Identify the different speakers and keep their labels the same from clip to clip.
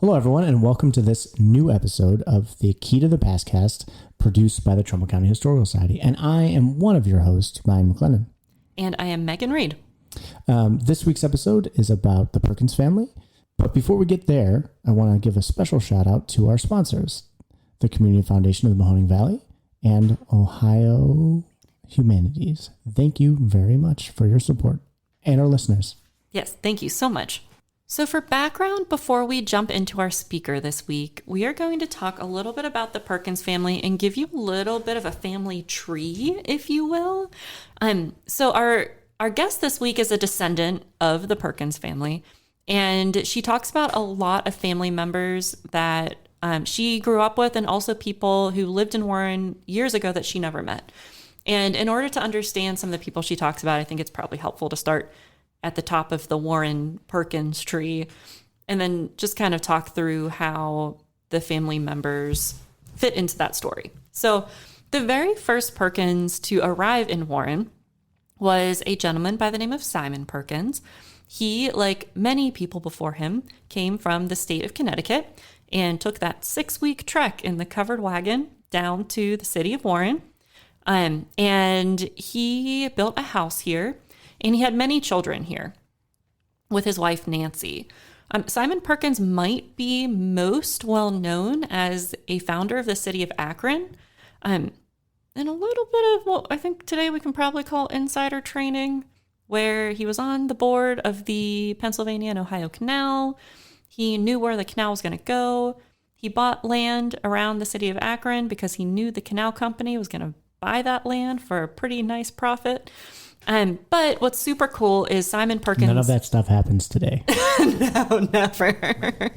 Speaker 1: Hello, everyone, and welcome to this new episode of the Key to the Pastcast, produced by the Trumbull County Historical Society. And I am one of your hosts, Ryan McLennan.
Speaker 2: And I am Megan Reed.
Speaker 1: This week's episode is about the Perkins family. But before we get there, I want to give a special shout out to our sponsors, the Community Foundation of the Mahoning Valley and Ohio Humanities. Thank you very much for your support, and our listeners.
Speaker 2: Yes, thank you so much. So for background, before we jump into our speaker this week, we are going to talk a little bit about the Perkins family and give you a little bit of a family tree, if you will. So our guest this week is a descendant of the Perkins family, and she talks about a lot of family members that she grew up with and also people who lived in Warren years ago that she never met. And in order to understand some of the people she talks about, I think it's probably helpful to start at the top of the Warren Perkins tree, and then just kind of talk through how the family members fit into that story. So the very first Perkins to arrive in Warren was a gentleman by the name of Simon Perkins. He, like many people before him, came from the state of Connecticut and took that 6-week trek in the covered wagon down to the city of Warren. And he built a house here. And he had many children here with his wife, Nancy. Simon Perkins might be most well known as a founder of the city of Akron. And a little bit of what I think today we can probably call insider training, where he was on the board of the Pennsylvania and Ohio Canal. He knew where the canal was going to go. He bought land around the city of Akron because he knew the canal company was going to buy that land for a pretty nice profit. But what's super cool is Simon Perkins.
Speaker 1: None of that stuff happens today.
Speaker 2: No, never.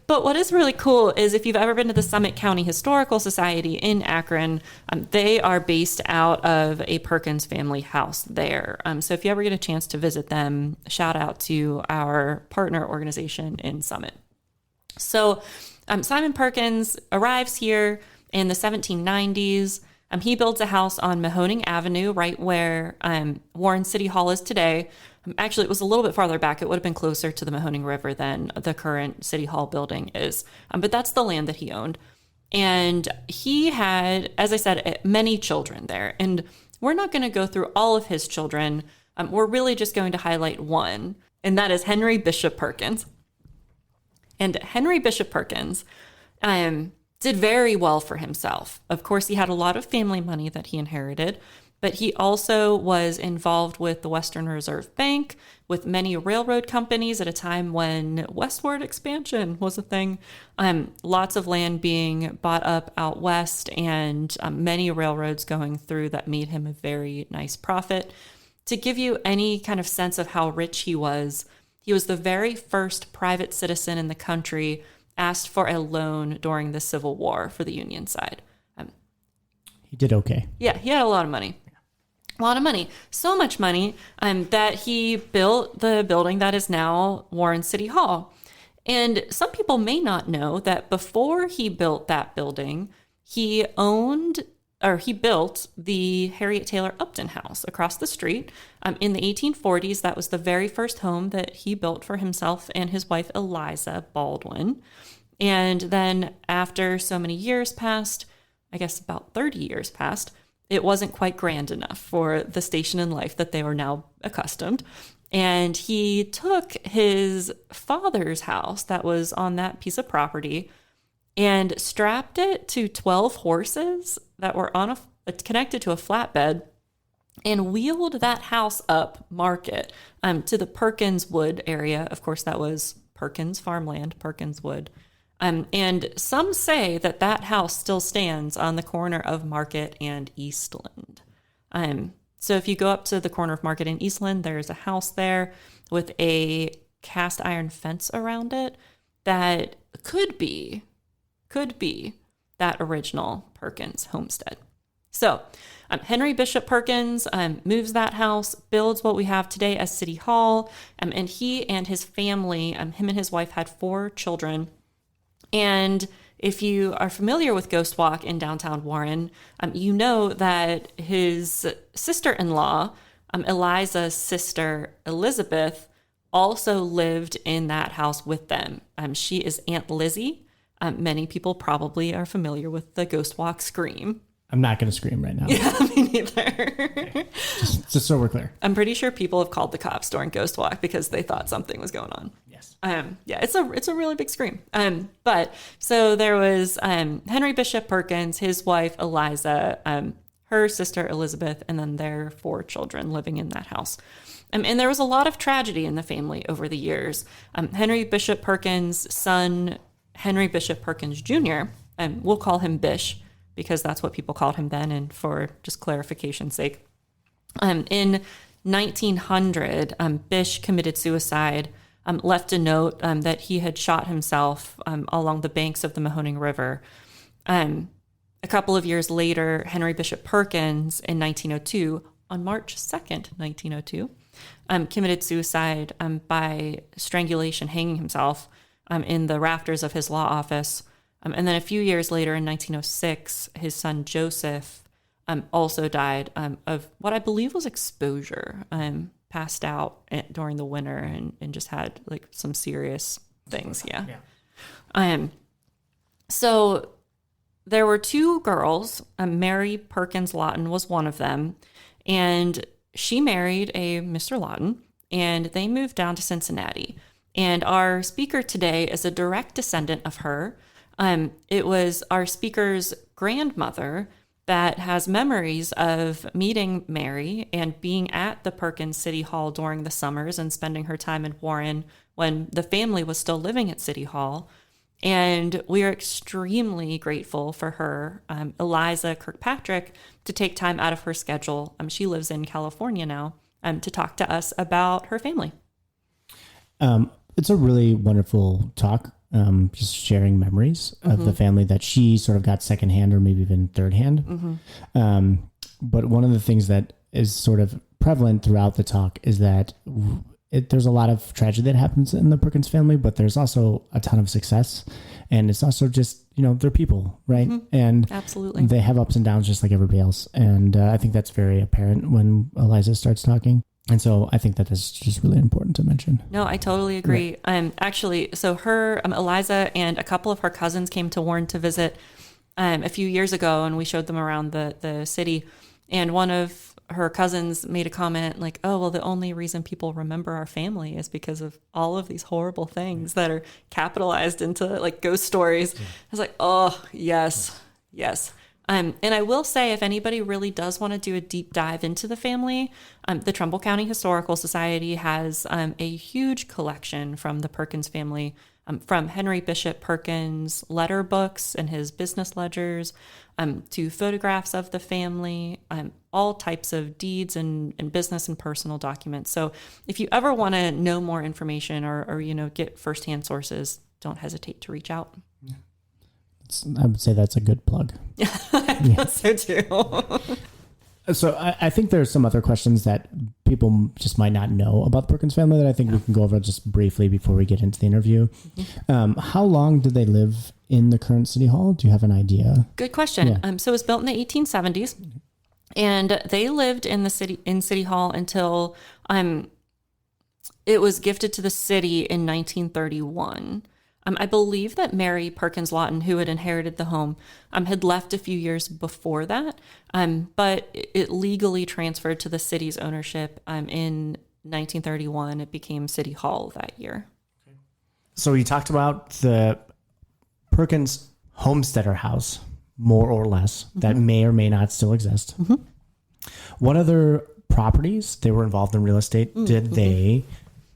Speaker 2: But what is really cool is if you've ever been to the Summit County Historical Society in Akron, they are based out of a Perkins family house there. So if you ever get a chance to visit them, shout out to our partner organization in Summit. So Simon Perkins arrives here in the 1790s. He builds a house on Mahoning Avenue, right where Warren City Hall is today. Actually, it was a little bit farther back. It would have been closer to the Mahoning River than the current City Hall building is. But that's the land that he owned. And he had, as I said, many children there. And we're not going to go through all of his children. We're really just going to highlight one, and that is Henry Bishop Perkins. And Henry Bishop Perkins did very well for himself. Of course, he had a lot of family money that he inherited, but he also was involved with the Western Reserve Bank, with many railroad companies at a time when westward expansion was a thing. Lots of land being bought up out west and many railroads going through that made him a very nice profit. To give you any kind of sense of how rich he was the very first private citizen in the country asked for a loan during the Civil War for the Union side.
Speaker 1: He did okay.
Speaker 2: Yeah, he had a lot of money. A lot of money. So much money that he built the building that is now Warren City Hall. And some people may not know that before he built that building, he built the Harriet Taylor Upton House across the street. In the 1840s, that was the very first home that he built for himself and his wife, Eliza Baldwin. And then after so many years passed, I guess about 30 years passed, it wasn't quite grand enough for the station in life that they were now accustomed. And he took his father's house that was on that piece of property and strapped it to 12 horses that were connected to a flatbed and wheeled that house up market to the Perkins Wood area. Of course, that was Perkins farmland, Perkins Wood. And some say that that house still stands on the corner of Market and Eastland. So if you go up to the corner of Market and Eastland, there's a house there with a cast iron fence around it that could be that original Perkins homestead. So Henry Bishop Perkins moves that house, builds what we have today as City Hall, and he and his family, him and his wife, had 4 children. And if you are familiar with Ghost Walk in downtown Warren, you know that his sister-in-law, Eliza's sister, Elizabeth, also lived in that house with them. She is Aunt Lizzie. Many people probably are familiar with the Ghost Walk scream.
Speaker 1: I'm not going to scream right now.
Speaker 2: Yeah, me neither.
Speaker 1: Okay. Just so we're clear.
Speaker 2: I'm pretty sure people have called the cops during Ghost Walk because they thought something was going on.
Speaker 1: Yes.
Speaker 2: Yeah, it's a really big scream. But so there was Henry Bishop Perkins, his wife Eliza, her sister Elizabeth, and then their 4 children living in that house. And there was a lot of tragedy in the family over the years. Henry Bishop Perkins' son, Henry Bishop Perkins Jr., we'll call him Bish because that's what people called him then, and for just clarification's sake. In 1900, Bish committed suicide, left a note that he had shot himself along the banks of the Mahoning River. A couple of years later, Henry Bishop Perkins in 1902, on March 2nd, 1902, committed suicide by strangulation, hanging himself in the rafters of his law office. And then a few years later, in 1906, his son Joseph also died of what I believe was exposure, passed out during the winter and just had like some serious things. Yeah. So there were 2 girls. Mary Perkins Lawton was one of them. And she married a Mr. Lawton, and they moved down to Cincinnati. And our speaker today is a direct descendant of her. It was our speaker's grandmother that has memories of meeting Mary and being at the Perkins City Hall during the summers and spending her time in Warren when the family was still living at City Hall. And we are extremely grateful for her, Eliza Kirkpatrick, to take time out of her schedule. She lives in California now, to talk to us about her family.
Speaker 1: It's a really wonderful talk, just sharing memories of the family that she sort of got secondhand or maybe even third hand. But one of the things that is sort of prevalent throughout the talk is that there's a lot of tragedy that happens in the Perkins family, but there's also a ton of success. And it's also just, they're people, right? And
Speaker 2: absolutely,
Speaker 1: they have ups and downs just like everybody else. And I think that's very apparent when Eliza starts talking. And so I think that is just really important to mention.
Speaker 2: No, I totally agree. Right. Actually, so her, Eliza and a couple of her cousins came to Warren to visit a few years ago, and we showed them around the city. And one of her cousins made a comment like, oh, well, the only reason people remember our family is because of all of these horrible things that are capitalized into like ghost stories. I was like, oh, yes. And I will say, if anybody really does want to do a deep dive into the family, the Trumbull County Historical Society has a huge collection from the Perkins family, from Henry Bishop Perkins' letter books and his business ledgers, to photographs of the family, all types of deeds and business and personal documents. So if you ever want to know more information or get firsthand sources, don't hesitate to reach out.
Speaker 1: I would say that's a good plug.
Speaker 2: I feel so too.
Speaker 1: So I think there's some other questions that people just might not know about the Perkins family that I think we can go over just briefly before we get into the interview. How long did they live in the current City Hall? Do you have an idea?
Speaker 2: Good question. Yeah. So it was built in the 1870s, and they lived in City Hall until it was gifted to the city in 1931. I believe that Mary Perkins Lawton, who had inherited the home, had left a few years before that, but it legally transferred to the city's ownership in 1931. It became City Hall that year.
Speaker 1: So you talked about the Perkins homesteader house, more or less, that may or may not still exist. What other properties they were involved in real estate did they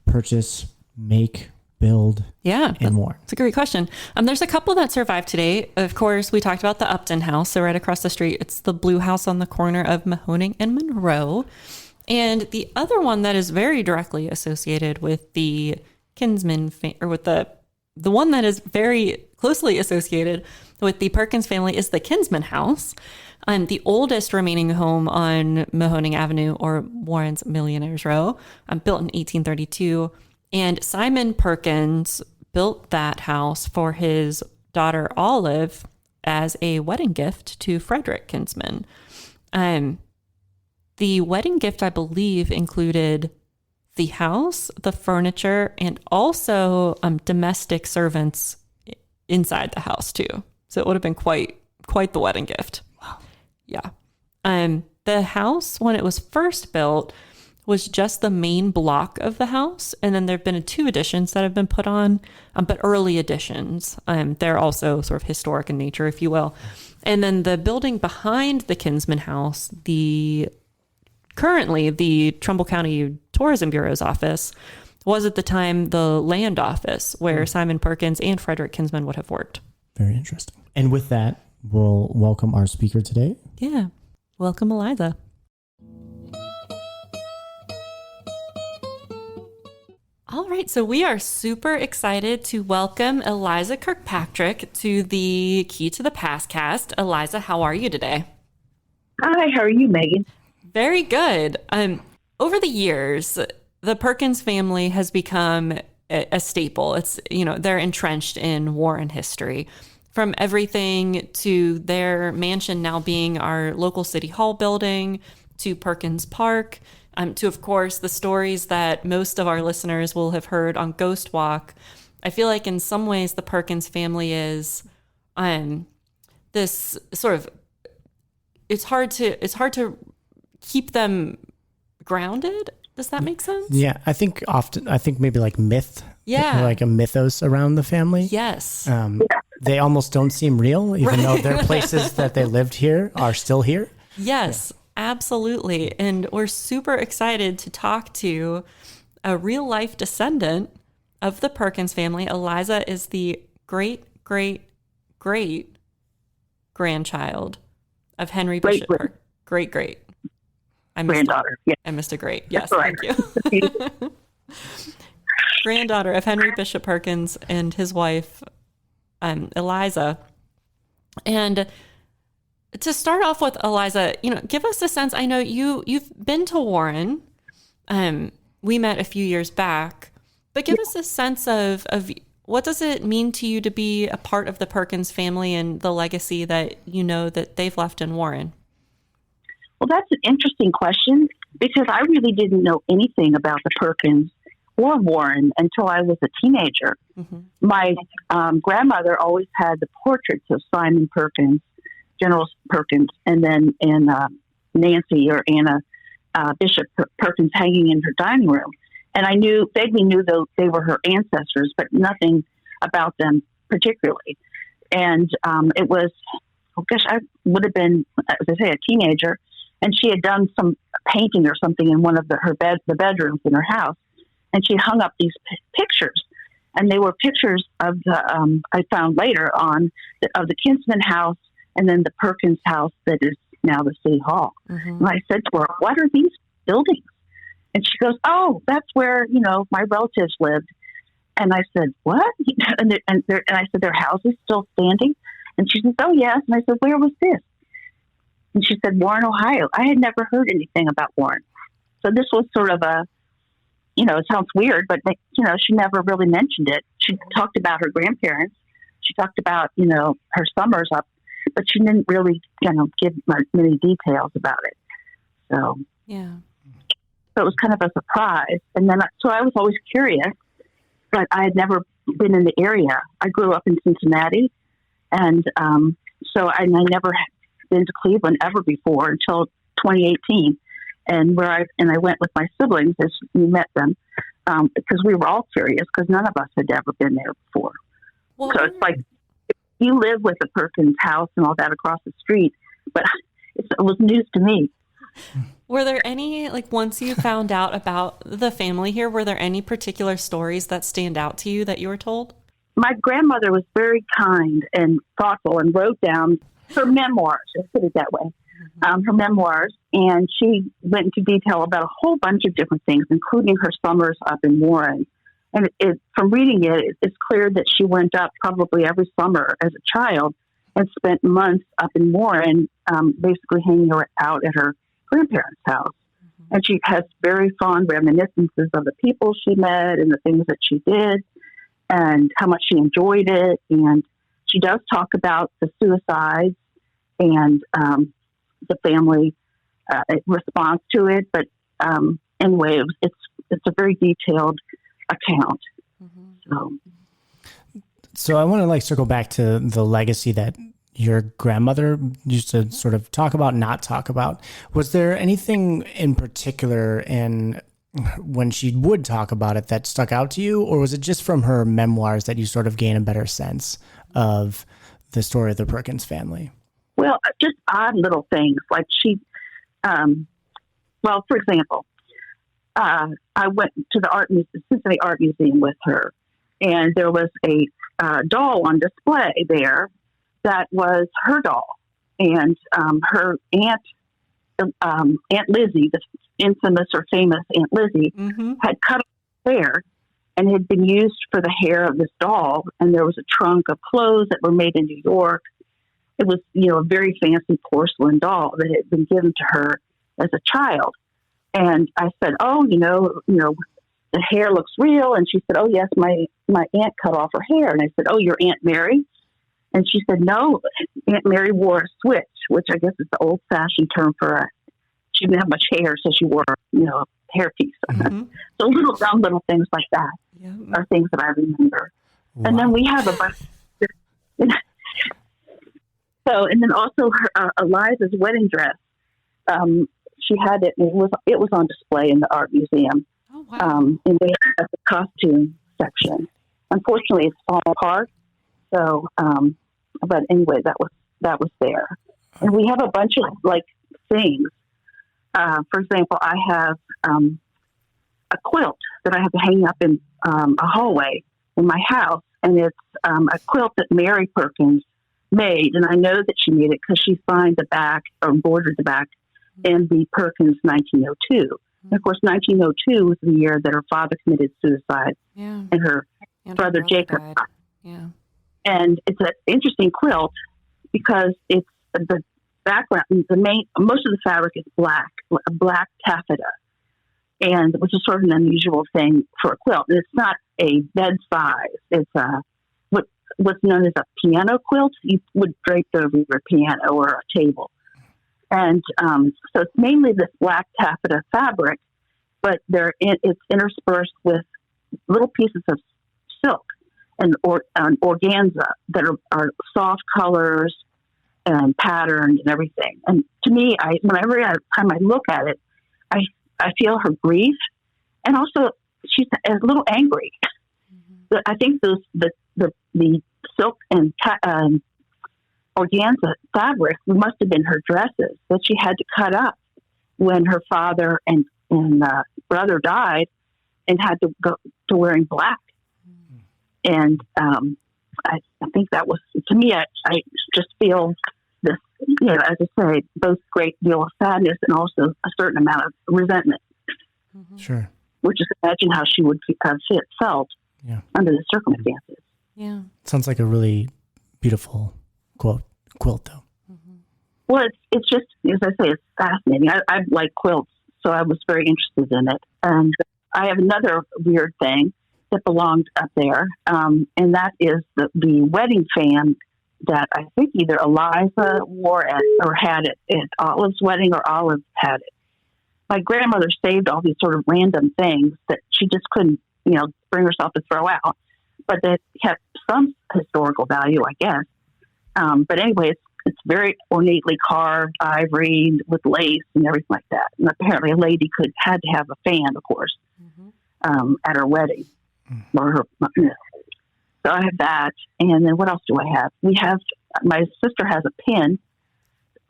Speaker 1: purchase, make, build, and more?
Speaker 2: It's a great question. There's a couple that survive today. Of course, we talked about the Upton house. So right across the street, it's the blue house on the corner of Mahoning and Monroe. And the other one that is very directly associated with the Kinsman, or with the one that is very closely associated with the Perkins family is the Kinsman house. The oldest remaining home on Mahoning Avenue, or Warren's Millionaires Row, built in 1832. And Simon Perkins built that house for his daughter Olive as a wedding gift to Frederick Kinsman. The wedding gift, I believe, included the house, the furniture, and also domestic servants inside the house too. So it would have been quite the wedding gift.
Speaker 1: Wow.
Speaker 2: Yeah. The house, when it was first built, was just the main block of the house. And then there have been 2 additions that have been put on, but early additions. They're also sort of historic in nature, if you will. And then the building behind the Kinsman house, currently the Trumbull County Tourism Bureau's office, was at the time the land office where Simon Perkins and Frederick Kinsman would have worked.
Speaker 1: Very interesting. And with that, we'll welcome our speaker today.
Speaker 2: Yeah. Welcome, Eliza. All right, so we are super excited to welcome Eliza Kirkpatrick to the Key to the Past cast. Eliza, how are you today?
Speaker 3: Hi, how are you, Megan?
Speaker 2: Very good. Over the years, the Perkins family has become a staple. It's, they're entrenched in Warren history. From everything to their mansion now being our local city hall building, to Perkins Park, to, of course, the stories that most of our listeners will have heard on Ghost Walk. I feel like in some ways the Perkins family is this sort of, it's hard to keep them grounded. Does that make sense?
Speaker 1: Yeah, I think maybe like myth.
Speaker 2: Yeah.
Speaker 1: Like a mythos around the family.
Speaker 2: Yes.
Speaker 1: They almost don't seem real, even though their places that they lived here are still here.
Speaker 2: Yes, absolutely. And we're super excited to talk to a real life descendant of the Perkins family. Eliza is the great grandchild of Henry Bishop. Great.
Speaker 3: Granddaughter. Yeah.
Speaker 2: I missed a great. Yes,
Speaker 3: right.
Speaker 2: Thank you. Granddaughter of Henry Bishop Perkins and his wife, Eliza. And to start off with, Eliza, give us a sense. I know you've been to Warren. We met a few years back, but give us a sense of what does it mean to you to be a part of the Perkins family and the legacy that that they've left in Warren?
Speaker 3: Well, that's an interesting question because I really didn't know anything about the Perkins or Warren until I was a teenager. Mm-hmm. My grandmother always had the portraits of Simon Perkins, General Perkins, and then Nancy or Anna Bishop Perkins hanging in her dining room. And I vaguely knew they were her ancestors, but nothing about them particularly. And it was, I would have been, as I say, a teenager. And she had done some painting or something in one of the bedrooms in her house. And she hung up these pictures. And they were pictures of I found later on, of the Kinsman house and then the Perkins house that is now the City Hall. Mm-hmm. And I said to her, what are these buildings? And she goes, oh, that's where, my relatives lived. And I said, what? And I said, their house is still standing? And she says, oh, yes. And I said, where was this? And she said, Warren, Ohio. I had never heard anything about Warren. So this was sort of it sounds weird, but, she never really mentioned it. She talked about her grandparents. She talked about, her summers up, but she didn't really, give many details about it. So,
Speaker 2: yeah.
Speaker 3: So it was kind of a surprise. And then, so I was always curious, but I had never been in the area. I grew up in Cincinnati. And so I never been to Cleveland ever before until 2018, and I went with my siblings as we met them because we were all curious because none of us had ever been there before. Well, so it's like you live with the Perkins house and all that across the street, but it was news to me.
Speaker 2: Were there any, once you found out about the family here, were there any particular stories that stand out to you that you were told?
Speaker 3: My grandmother was very kind and thoughtful and wrote down her memoirs, let's put it that way, her memoirs, and she went into detail about a whole bunch of different things, including her summers up in Warren. And from reading it, it's clear that she went up probably every summer as a child and spent months up in Warren, basically hanging out at her grandparents' house. Mm-hmm. And she has very fond reminiscences of the people she met and the things that she did and how much she enjoyed it. And she does talk about the suicides and the family response to it. But anyway, it's it's a very detailed account.
Speaker 1: So I want to circle back to the legacy that your grandmother used to sort of talk about, not talk about. Was there anything in particular in when she would talk about it that stuck out to you, or was it just from her memoirs that you sort of gain a better sense of the story of the Perkins family?
Speaker 3: Well, just odd little things like she, for example, I went to the Cincinnati Art Museum with her, and there was a doll on display there that was her doll, and her aunt Lizzie, the infamous or famous Aunt Lizzie, had cut off hair and had been used for the hair of this doll. And there was a trunk of clothes that were made in New York. It was, a very fancy porcelain doll that had been given to her as a child. And I said, "Oh, the hair looks real." And she said, "Oh, yes, my aunt cut off her hair." And I said, "Oh, your Aunt Mary?" And she said, "No, Aunt Mary wore a switch," which I guess is the old-fashioned term for she didn't have much hair, so she wore, a hairpiece. So little things like that are things that I remember. Wow. And then we have a bunch. And then also her, Eliza's wedding dress. She had it. It was on display in the art museum.
Speaker 2: Oh, wow.
Speaker 3: In the costume section. Unfortunately, it's fallen apart. So, but anyway, that was there. And we have a bunch of things. For example, I have a quilt that I have to hang up in a hallway in my house, and it's a quilt that Mary Perkins made, and I know that she made it because she signed the back or embroidered the back in the Perkins 1902. And of course, 1902 was the year that her father committed suicide, and her brother Jacob died.
Speaker 2: Yeah.
Speaker 3: And it's an interesting quilt because it's the background, most of the fabric is black taffeta, and which is sort of an unusual thing for a quilt. And it's not a bed size. It's what's known as a piano quilt. You would drape over your piano or a table. And so it's mainly this black taffeta fabric, but it's interspersed with little pieces of silk and organza that are soft colors and patterned and everything. And to me, whenever time I look at it, I feel her grief, and also she's a little angry. Mm-hmm. I think the silk and organza fabric must have been her dresses that she had to cut up when her father and brother died, and had to go to wearing black. Mm-hmm. And I think that was, to me, I just feel this, as I say, both great deal of sadness and also a certain amount of resentment.
Speaker 1: Mm-hmm. Sure.
Speaker 3: Which is, imagine how she would have felt under the circumstances.
Speaker 2: Yeah.
Speaker 1: Sounds like a really beautiful quilt though.
Speaker 2: Mm-hmm.
Speaker 3: Well, it's just, as I say, it's fascinating. I like quilts, so I was very interested in it. And I have another weird thing that belonged up there, and that is the wedding fan that I think either Eliza wore or had it at Olive's wedding, or Olive had it. My grandmother saved all these sort of random things that she just couldn't, bring herself to throw out, but that kept some historical value, I guess. But anyway, it's very ornately carved ivory with lace and everything like that. And apparently a lady had to have a fan, of course, at her wedding. Or her, so I have that. And then what else do I have? My sister has a pin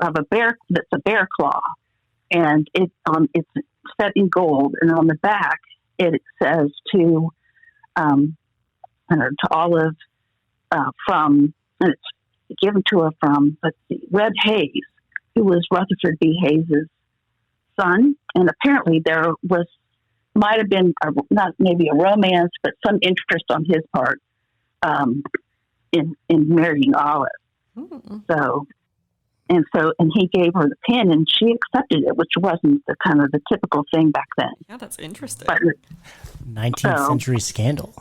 Speaker 3: of a bear, that's a bear claw. And it's set in gold. And on the back, it says to Olive from, and it's given to her from, Red Hayes, who was Rutherford B. Hayes' son. And apparently there might have been not maybe a romance, but some interest on his part in marrying Olive. Mm-hmm. And he gave her the pin, and she accepted it, which wasn't the typical thing back then.
Speaker 2: Yeah, that's interesting.
Speaker 3: But,
Speaker 1: 19th century scandal.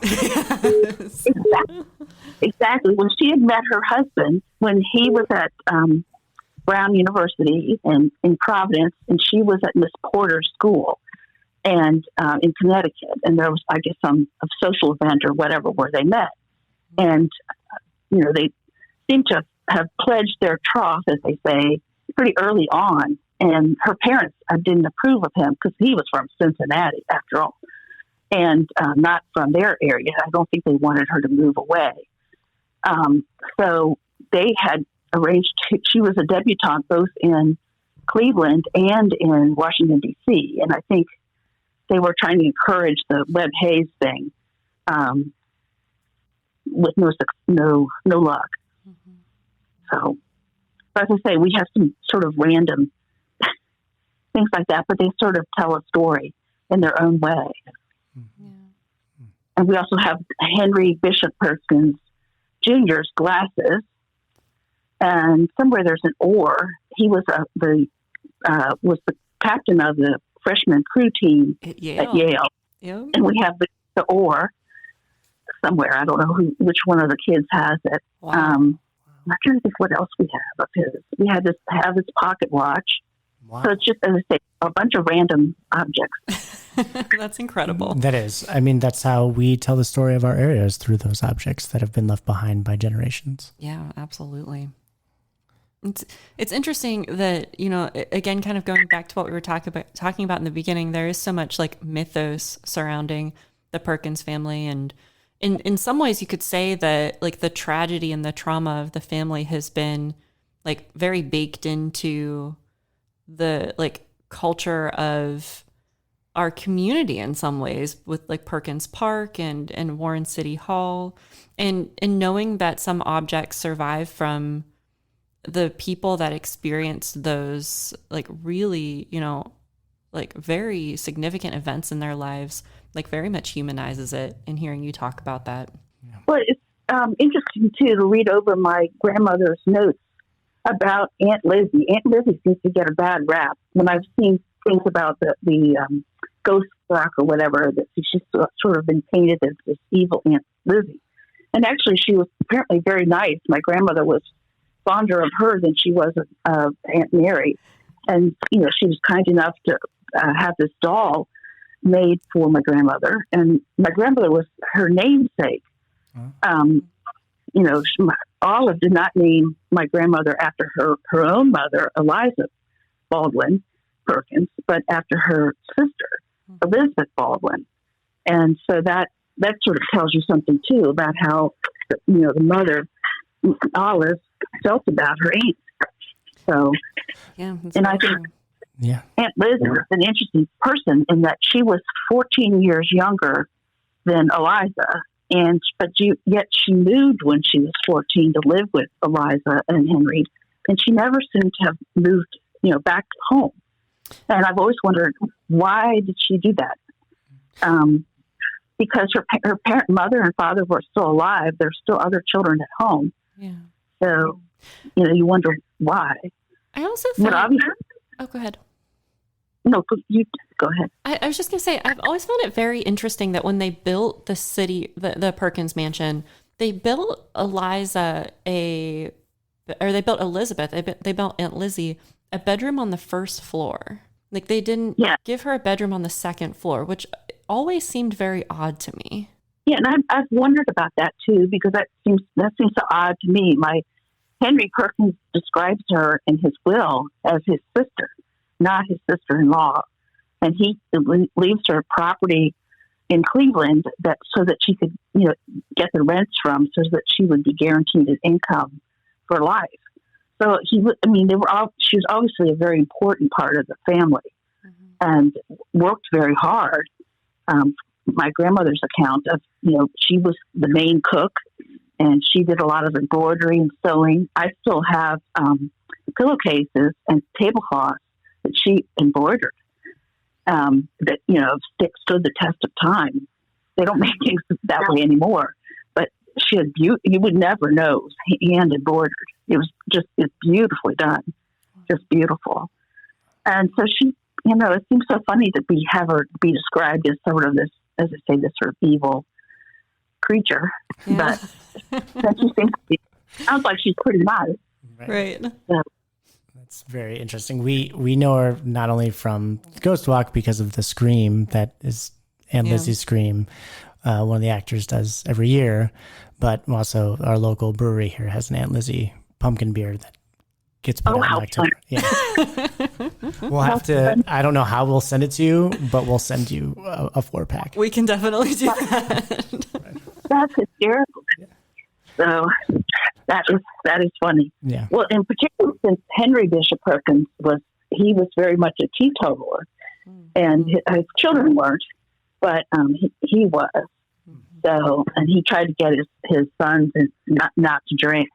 Speaker 3: Exactly. When she had met her husband, when he was at Brown University in Providence, and she was at Miss Porter's school, and in Connecticut. And there was, I guess, some social event or whatever where they met. And, they seem to have pledged their troth, as they say, pretty early on. And her parents didn't approve of him because he was from Cincinnati, after all, and not from their area. I don't think they wanted her to move away. So they had arranged, she was a debutante both in Cleveland and in Washington, D.C. And I think they were trying to encourage the Webb Hayes thing with no luck. Mm-hmm. So, as I say, we have some sort of random things like that, but they sort of tell a story in their own way. Yeah. And we also have Henry Bishop Perkins Jr.'s glasses, and somewhere there's an oar. He was the captain of the freshman crew team at Yale. Yep. And we have the oar somewhere. I don't know which one of the kids has it. Wow. I'm trying to think what else we have of his. We have his pocket watch. Wow. So it's just, as I say, a bunch of random objects.
Speaker 2: That's incredible.
Speaker 1: That is. I mean, that's how we tell the story of our areas, through those objects that have been left behind by generations.
Speaker 2: Yeah, absolutely. It's interesting that, again, kind of going back to what we were talking about in the beginning, there is so much like mythos surrounding the Perkins family. And in some ways you could say that like the tragedy and the trauma of the family has been like very baked into the like culture of our community in some ways, with like Perkins Park and Warren City Hall, and knowing that some objects survive from the people that experienced those like really, like very significant events in their lives, like very much humanizes it. And hearing you talk about that.
Speaker 3: Well, it's interesting too to read over my grandmother's notes about Aunt Lizzie. Aunt Lizzie seems to get a bad rap. When I've seen things about the ghost rock or whatever, that she's sort of been painted as this evil Aunt Lizzie. And actually, she was apparently very nice. My grandmother was fonder of her than she was of Aunt Mary. And, she was kind enough to have this doll made for my grandmother. And my grandmother was her namesake. Olive did not name my grandmother after her own mother, Eliza Baldwin Perkins, but after her sister, Elizabeth Baldwin. And so that sort of tells you something, too, about how, the mother, Olive, felt about her aunt. So, and I think Aunt Liz is an interesting person in that she was 14 years younger than Eliza, yet she moved when she was 14 to live with Eliza and Henry, and she never seemed to have moved, back home. And I've always wondered, why did she do that? Because her mother and father were still alive. There's still other children at home. Yeah. So, you wonder why.
Speaker 2: I also think... Oh, go ahead.
Speaker 3: No, you go ahead.
Speaker 2: I was just going to say, I've always found it very interesting that when they built the city, the Perkins mansion, they built Elizabeth, they built Aunt Lizzie a bedroom on the first floor. Like they didn't give her a bedroom on the second floor, which always seemed very odd to me.
Speaker 3: Yeah, and I've wondered about that too, because that seems so odd to me. Henry Perkins describes her in his will as his sister, not his sister-in-law, and he leaves her property in Cleveland so that she could, get the rents from, so that she would be guaranteed an income for life. So she was obviously a very important part of the family, and worked very hard. My grandmother's account of, she was the main cook, and she did a lot of embroidery and sewing. I still have pillowcases and tablecloths that she embroidered that, stood the test of time. They don't make things that way anymore, but she had you would never know, hand embroidered. It's beautifully done, just beautiful. And so she, it seems so funny to have her be described as sort of this, as I say, this sort of evil creature, but she sounds like she's pretty nice.
Speaker 2: Right.
Speaker 3: So,
Speaker 1: It's very interesting. We know her not only from Ghost Walk because of the scream that is Aunt Lizzie's scream, one of the actors does every year, but also our local brewery here has an Aunt Lizzie pumpkin beer that gets put out in October. Yeah. We'll have to, I don't know how we'll send it to you, but we'll send you a 4-pack.
Speaker 2: We can definitely do that.
Speaker 3: That's hysterical. Yeah. So that is funny.
Speaker 1: Yeah.
Speaker 3: Well, in particular, since Henry Bishop Perkins was very much a teetotaler, and his children weren't, but he was. So, and he tried to get his sons not to drink,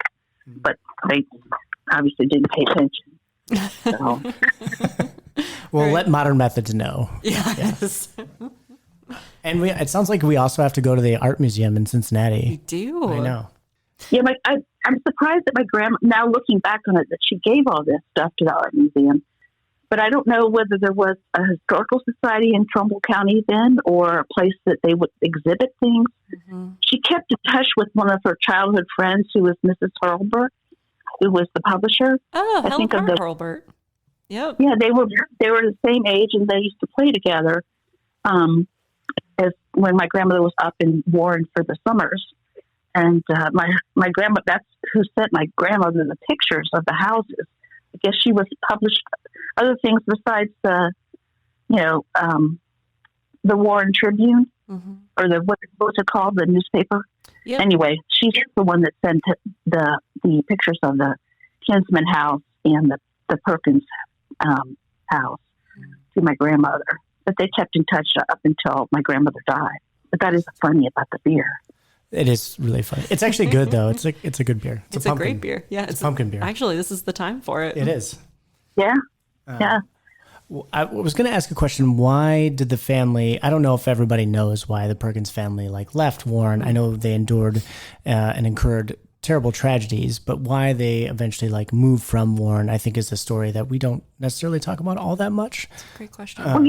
Speaker 3: but they obviously didn't pay attention. So.
Speaker 1: We'll let Modern Methods know.
Speaker 2: Yes.
Speaker 1: And it sounds like we also have to go to the art museum in Cincinnati.
Speaker 2: We do.
Speaker 1: I know.
Speaker 3: Yeah, I'm surprised that my grandma, now looking back on it, that she gave all this stuff to the art museum. But I don't know whether there was a historical society in Trumbull County then, or a place that they would exhibit things. Mm-hmm. She kept in touch with one of her childhood friends, who was Mrs. Hurlburt, who was the publisher.
Speaker 2: Oh, Helen Hurlburt. Yep.
Speaker 3: Yeah, they were the same age, and they used to play together. As when my grandmother was up in Warren for the summers, and my grandma, that's who sent my grandmother the pictures of the houses. I guess she was published other things besides the Warren Tribune, or what's it called, the newspaper. Yep. Anyway, she's the one that sent the pictures of the Kinsman house and the Perkins house to my grandmother. But they kept in touch up until my grandmother died. But that is funny about the beer.
Speaker 1: It is really funny. It's actually good though. It's a good beer.
Speaker 2: It's a great beer. Yeah,
Speaker 1: it's a pumpkin beer.
Speaker 2: Actually, this is the time for it.
Speaker 1: It is.
Speaker 3: Yeah. Yeah.
Speaker 1: I was going to ask a question. Why did the family? I don't know if everybody knows why the Perkins family left Warren. I know they endured and incurred terrible tragedies, but why they eventually moved from Warren, I think, is a story that we don't necessarily talk about all that much.
Speaker 2: That's a great question.
Speaker 3: Well,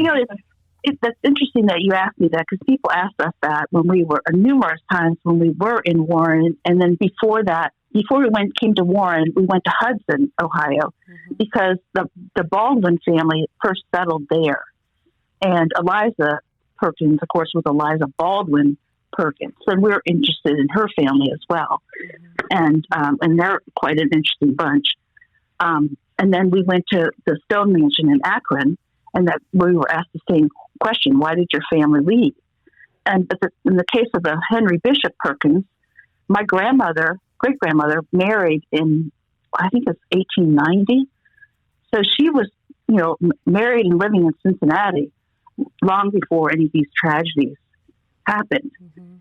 Speaker 3: that's interesting that you asked me that, because people asked us that when we were numerous times when we were in Warren, and then before we came to Warren, we went to Hudson, Ohio, because the Baldwin family first settled there, and Eliza Perkins, of course, was Eliza Baldwin Perkins, so we're interested in her family as well, and they're quite an interesting bunch. And then we went to the Stone Mansion in Akron, and that we were asked the same question: why did your family leave? And in the case of the Henry Bishop Perkins, my great grandmother, married in, I think it's 1890. So she was, married and living in Cincinnati long before any of these tragedies happened. Mm-hmm.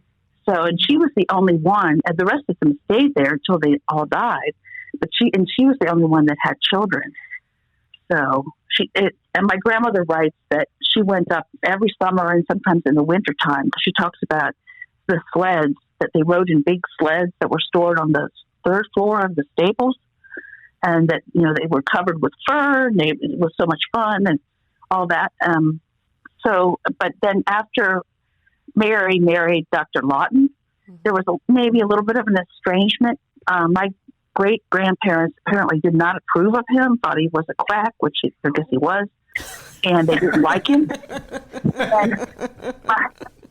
Speaker 3: So, and she was the only one, and the rest of them stayed there until they all died. But she was the only one that had children. So and my grandmother writes that she went up every summer and sometimes in the wintertime, because she talks about the sleds that they rode in, big sleds that were stored on the third floor of the stables, and that, they were covered with fur, and it was so much fun and all that. But then after Mary married Dr. Lawton, there was maybe a little bit of an estrangement. My great-grandparents apparently did not approve of him, thought he was a quack, which I guess he was, and they didn't like him. And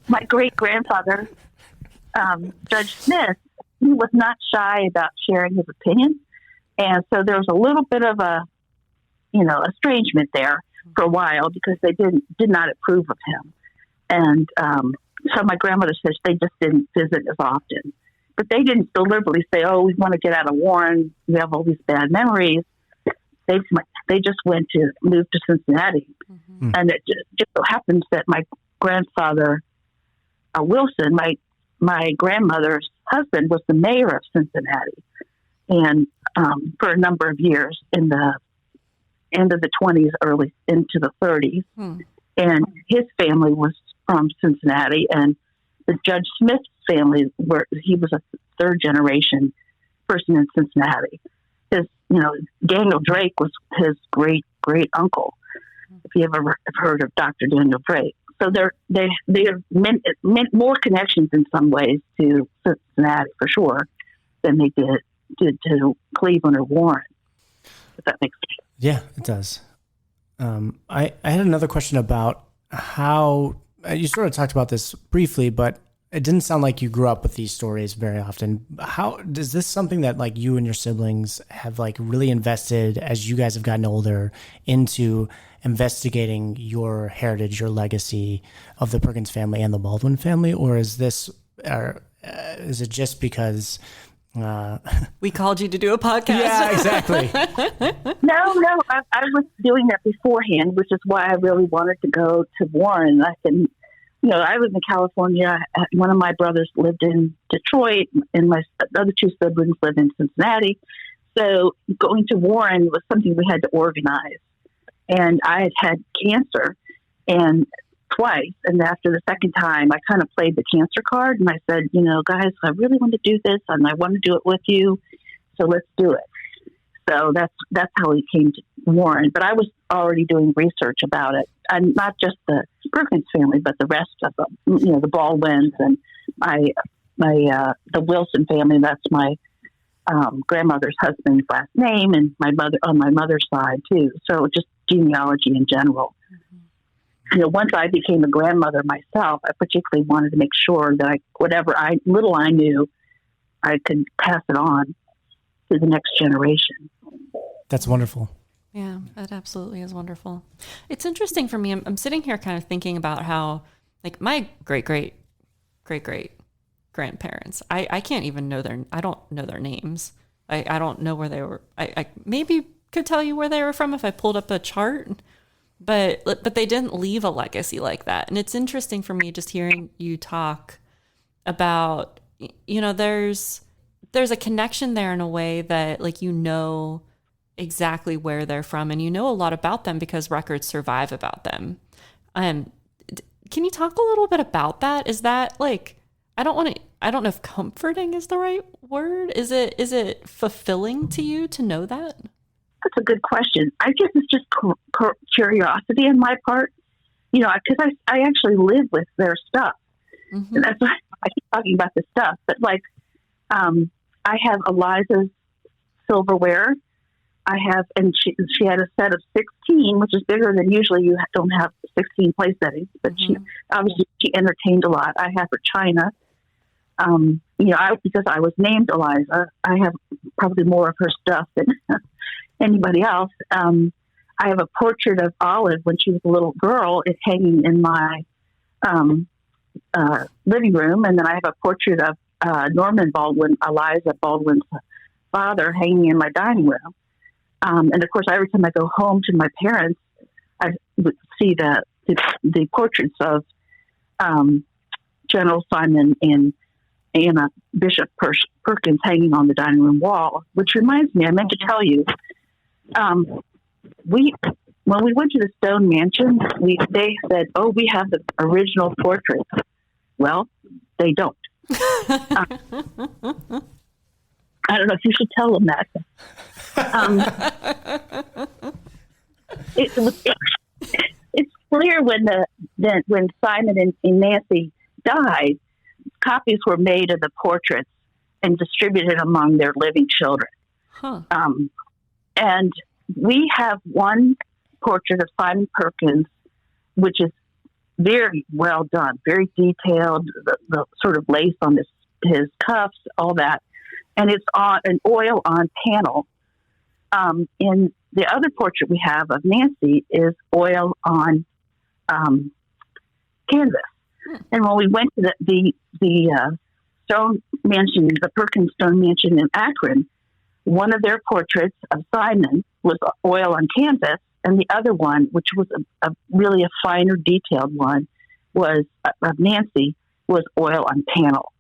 Speaker 3: my great-grandfather, Judge Smith, he was not shy about sharing his opinion, and so there was a little bit of a, estrangement there for a while, because they did not approve of him. And so my grandmother says they just didn't visit as often. But they didn't deliberately say, "Oh, we want to get out of Warren. We have all these bad memories." They just went to move to Cincinnati, and it just so happens that my grandfather, Wilson, my grandmother's husband, was the mayor of Cincinnati, and for a number of years in the end of the 20s, early into the 30s, and his family was from Cincinnati, and the Judge Smith family, he was a third generation person in Cincinnati. Daniel Drake was his great uncle, if you ever have heard of Dr. Daniel Drake. So they have meant more connections in some ways to Cincinnati for sure than they did to Cleveland or Warren. If that makes sense.
Speaker 1: Yeah, it does. I had another question about how you sort of talked about this briefly, but it didn't sound like you grew up with these stories very often. How is this something that like you and your siblings have like really invested as you guys have gotten older into investigating your heritage, your legacy of the Perkins family and the Baldwin family? Or is this, is it just because
Speaker 2: we called you to do a podcast?
Speaker 1: Yeah, exactly.
Speaker 3: No, I was doing that beforehand, which is why I really wanted to go to Warren. I said, I was in California. One of my brothers lived in Detroit, and my other two siblings lived in Cincinnati. So going to Warren was something we had to organize. And I had had cancer, and twice. And after the second time, I kind of played the cancer card, and I said, guys, I really want to do this, and I want to do it with you. So let's do it. So that's how we came to Warren. But I was already doing research about it, and not just the Perkins family, but the rest of them. The Baldwins and the Wilson family. That's my grandmother's husband's last name, and my mother on my mother's side too. So just genealogy in general. Mm-hmm. Once I became a grandmother myself, I particularly wanted to make sure that whatever little I knew, I could pass it on to the next generation.
Speaker 1: That's wonderful.
Speaker 2: Yeah, that absolutely is wonderful. It's interesting for me. I'm sitting here kind of thinking about how, like, my great grandparents, I can't even know I don't know their names. I don't know where they were. I maybe could tell you where they were from if I pulled up a chart, but they didn't leave a legacy like that. And it's interesting for me just hearing you talk about, there's a connection there in a way that, like, exactly where they're from, and a lot about them because records survive about them. Can you talk a little bit about that? Is that, like, I don't know if comforting is the right word. Is it fulfilling to you to know that?
Speaker 3: That's a good question. I guess it's just curiosity on my part, because I actually live with their stuff. Mm-hmm. And that's why I keep talking about this stuff. But I have Eliza's silverware. I have, and she had a set of 16, which is bigger than usually. You don't have 16 place settings, but mm-hmm. she entertained a lot. I have her china. Because I was named Eliza, I have probably more of her stuff than anybody else. I have a portrait of Olive when she was a little girl. It's hanging in my living room, and then I have a portrait of Norman Baldwin, Eliza Baldwin's father, hanging in my dining room. And of course, every time I go home to my parents, I would see the portraits of General Simon and Anna Bishop Perkins hanging on the dining room wall. Which reminds me, I meant to tell you, when we went to the Stone Mansion, they said, "Oh, we have the original portrait." Well, they don't. I don't know if you should tell them that. It's clear when Simon and Nancy died, copies were made of the portraits and distributed among their living children. Huh. And we have one portrait of Simon Perkins, which is very well done, very detailed, the sort of lace on his cuffs, all that. And it's on an oil on panel. In the other portrait we have of Nancy is oil on canvas. And when we went to the Stone Mansion, the Perkins Stone Mansion in Akron, one of their portraits of Simon was oil on canvas, and the other one, which was really a finer, detailed one, was of Nancy, was oil on panel.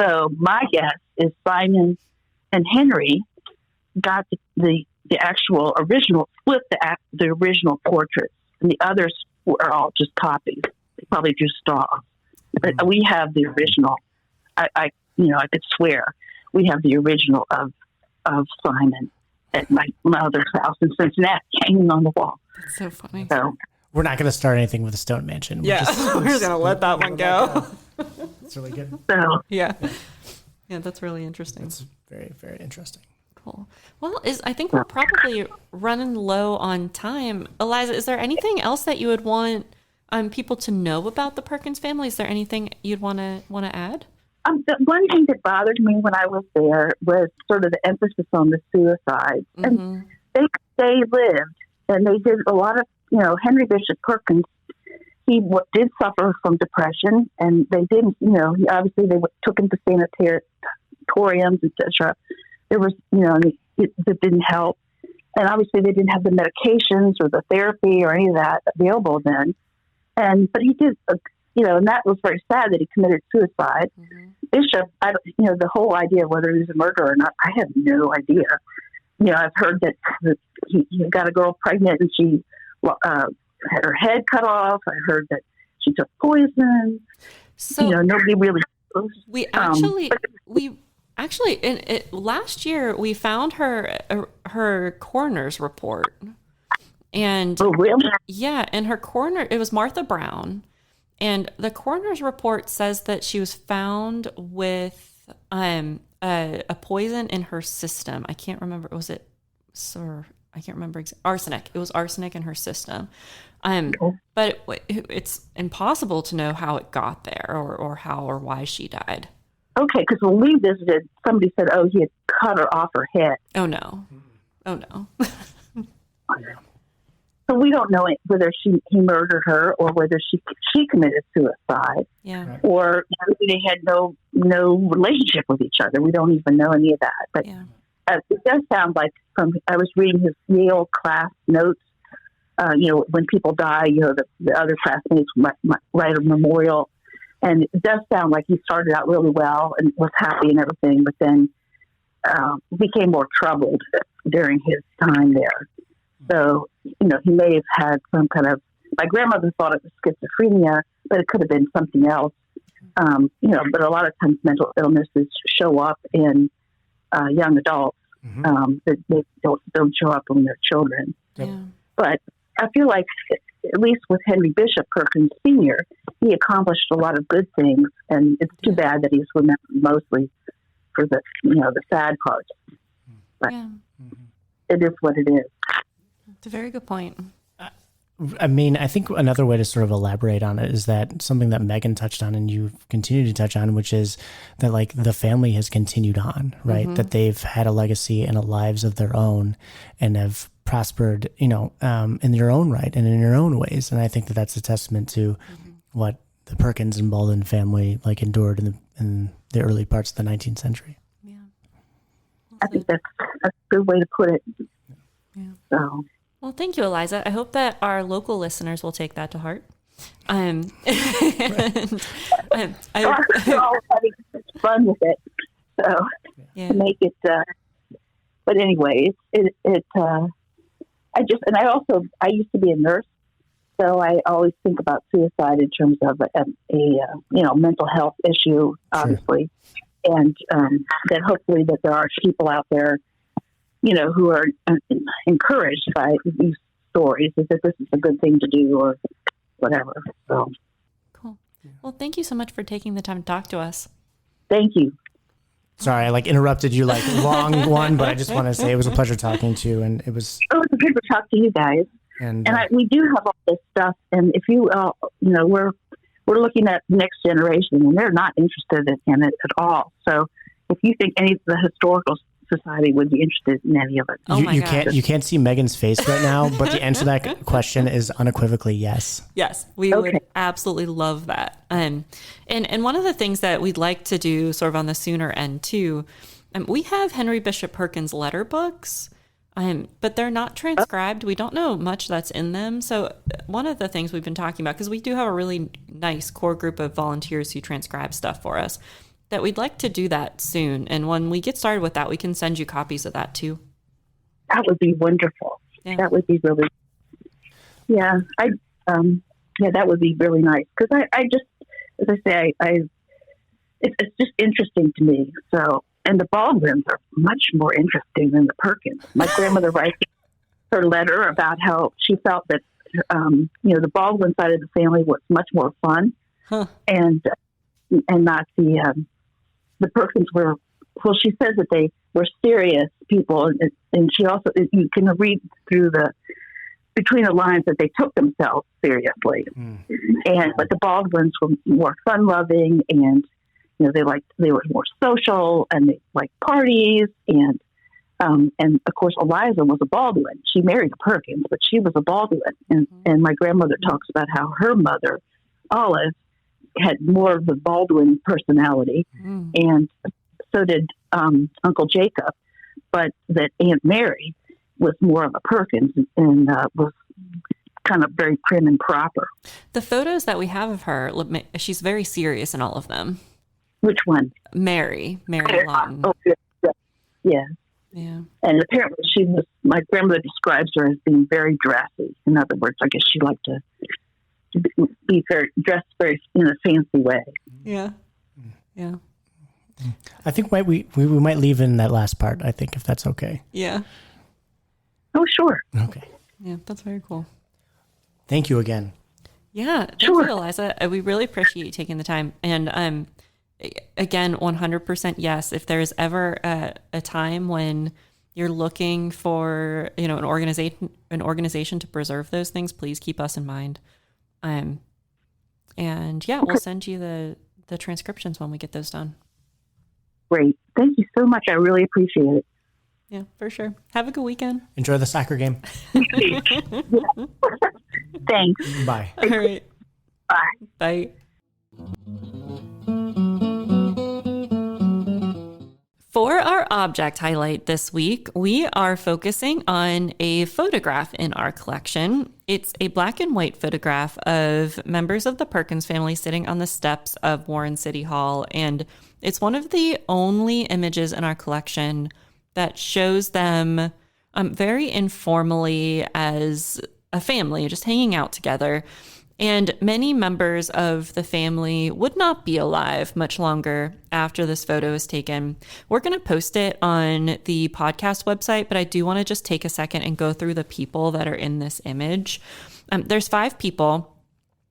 Speaker 3: So my guess is Simon and Henry got the actual original, split the original portraits, and the others were all just copies. They probably drew straws. But we have the original. I could swear we have the original of Simon at my mother's house in Cincinnati, hanging on the wall.
Speaker 2: That's so funny.
Speaker 3: So
Speaker 1: we're not going to start anything with the Stone Mansion.
Speaker 2: We're going to let that one go.
Speaker 1: It's really good.
Speaker 3: So
Speaker 2: yeah, that's really interesting.
Speaker 1: It's very, very interesting.
Speaker 2: Cool. Well, I think we're probably running low on time. Eliza, is there anything else that you would want people to know about the Perkins family? Is there anything you'd want to add?
Speaker 3: The one thing that bothered me when I was there was sort of the emphasis on the suicides.
Speaker 2: Mm-hmm.
Speaker 3: And they lived, and they did a lot of, Henry Bishop Perkins, he did suffer from depression, and they didn't, obviously they took him to sanatoriums, etc. There was, that didn't help. And obviously they didn't have the medications or the therapy or any of that available then. But he did, and that was very sad that he committed suicide. Mm-hmm. Bishop, the whole idea of whether he was a murderer or not, I have no idea. I've heard that he got a girl pregnant and she had her head cut off. I heard that she took poison. So nobody really knows.
Speaker 2: Last year we found her coroner's report. And
Speaker 3: oh, really?
Speaker 2: Yeah, and it was Martha Brown. And the coroner's report says that she was found with a poison in her system. I can't remember. Was it, sir? I can't remember. Arsenic. It was arsenic in her system. But it's impossible to know how it got there or how or why she died.
Speaker 3: Okay, because when we visited, somebody said, "Oh, he had cut her off her head."
Speaker 2: Oh no! Oh no!
Speaker 3: So we don't know whether he murdered her or whether she committed suicide.
Speaker 2: Yeah. Right.
Speaker 3: Or they had no relationship with each other. We don't even know any of that. But it does sound like I was reading his Yale class notes. When people die, the other classmates might write a memorial. And it does sound like he started out really well and was happy and everything, but then became more troubled during his time there. So, he may have had some kind of, my grandmother thought it was schizophrenia, but it could have been something else. But a lot of times mental illnesses show up in young adults. Mm-hmm. They don't show up when they're children.
Speaker 2: Yeah.
Speaker 3: But I feel like, at least with Henry Bishop Perkins Sr., he accomplished a lot of good things, and it's too bad that he's remembered mostly for the sad parts. But it is what it is.
Speaker 2: It's a very good point.
Speaker 1: I mean, I think another way to sort of elaborate on it is that something that Megan touched on and you continue to touch on, which is that like the family has continued on, right? Mm-hmm. That they've had a legacy and a lives of their own and have prospered, in their own right and in their own ways. And I think that that's a testament to what the Perkins and Baldwin family like endured in the early parts of the 19th century.
Speaker 2: Yeah.
Speaker 3: I think that's a good way to put it.
Speaker 2: Yeah.
Speaker 3: So.
Speaker 2: Well, thank you, Eliza. I hope that our local listeners will take that to heart.
Speaker 3: We're all having fun with it, so to make it. But anyway, I used to be a nurse, so I always think about suicide in terms of a mental health issue, obviously, and that hopefully that there are people out there, who are encouraged by these stories, that this is a good thing to do or whatever. So,
Speaker 2: cool. Well, thank you so much for taking the time to talk to us.
Speaker 3: Thank you.
Speaker 1: Sorry, I interrupted you long one, but I just want to say it was a pleasure talking to you, and it was.
Speaker 3: Oh, it's good to talk to you guys. And we do have all this stuff, and if you, we're looking at the next generation, and they're not interested in it at all. So, if you think any of the historical society would be interested in any of it.
Speaker 1: You can't see Megan's face right now, but the answer to that question is unequivocally yes.
Speaker 2: Yes, we would absolutely love that. And one of the things that we'd like to do sort of on the sooner end too, we have Henry Bishop Perkins letter books, but they're not transcribed. We don't know much that's in them. So one of the things we've been talking about, because we do have a really nice core group of volunteers who transcribe stuff for us, that we'd like to do that soon. And when we get started with that, we can send you copies of that too.
Speaker 3: That would be wonderful. Yeah. That would be really, that would be really nice. Because I just, as I say, it's just interesting to me. So, and the Baldwins are much more interesting than the Perkins. My grandmother writes her letter about how she felt that, the Baldwin side of the family was much more fun, and not the Perkins were well, she says that they were serious people, and she also, you can read through between the lines that they took themselves seriously. But the Baldwins were more fun-loving, and they were more social, and they liked parties, and of course Eliza was a Baldwin. She married a Perkins, but she was a Baldwin, and my grandmother talks about how her mother Olive had more of the Baldwin personality, and so did Uncle Jacob, but that Aunt Mary was more of a Perkins and was kind of very prim and proper.
Speaker 2: The photos that we have of her, she's very serious in all of them.
Speaker 3: Which one?
Speaker 2: Mary Lawton.
Speaker 3: Oh, yeah.
Speaker 2: Yeah.
Speaker 3: And apparently my grandmother describes her as being very dressy. In other words, I guess she liked to be dressed very in a fancy way.
Speaker 2: Yeah. Yeah.
Speaker 1: I think we might leave in that last part, I think, if that's okay.
Speaker 2: Yeah.
Speaker 3: Oh, sure.
Speaker 1: Okay.
Speaker 2: Yeah, that's very cool.
Speaker 1: Thank you again.
Speaker 2: Yeah. Thank you, Eliza. We really appreciate you taking the time. And again, 100% yes. If there's ever a time when you're looking for, an organization to preserve those things, please keep us in mind. And yeah, we'll send you the transcriptions when we get those done.
Speaker 3: Great. Thank you so much. I really appreciate it.
Speaker 2: Yeah, for sure. Have a good weekend.
Speaker 1: Enjoy the soccer game.
Speaker 3: Thanks.
Speaker 1: Bye.
Speaker 2: All right.
Speaker 3: Bye.
Speaker 2: Bye. For our object highlight this week, we are focusing on a photograph in our collection. It's a black and white photograph of members of the Perkins family sitting on the steps of Warren City Hall, and it's one of the only images in our collection that shows them very informally as a family, just hanging out together. And many members of the family would not be alive much longer after this photo is taken. We're going to post it on the podcast website, but I do want to just take a second and go through the people that are in this image. There's 5 people.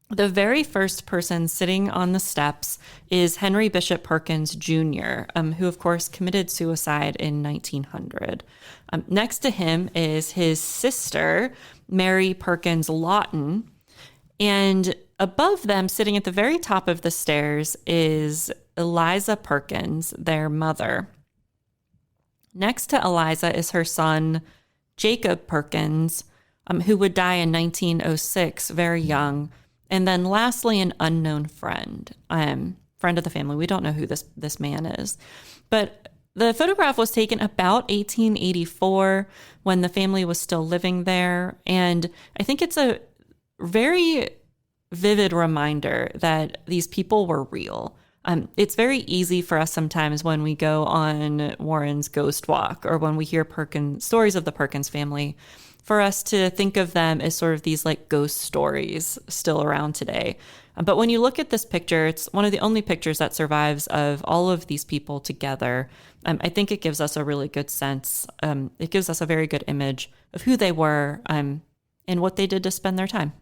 Speaker 2: The very first person sitting on the steps is Henry Bishop Perkins Jr., who, of course, committed suicide in 1900. Next to him is his sister, Mary Perkins Lawton. And above them, sitting at the very top of the stairs, is Eliza Perkins, their mother. Next to Eliza is her son, Jacob Perkins, who would die in 1906, very young. And then lastly, an unknown friend of the family. We don't know who this man is. But the photograph was taken about 1884 when the family was still living there. And I think it's a very vivid reminder that these people were real. It's very easy for us sometimes when we go on Warren's ghost walk or when we hear stories of the Perkins family, for us to think of them as sort of these like ghost stories still around today. But when you look at this picture, it's one of the only pictures that survives of all of these people together. I think it gives us a really good sense. It gives us a very good image of who they were and what they did to spend their time.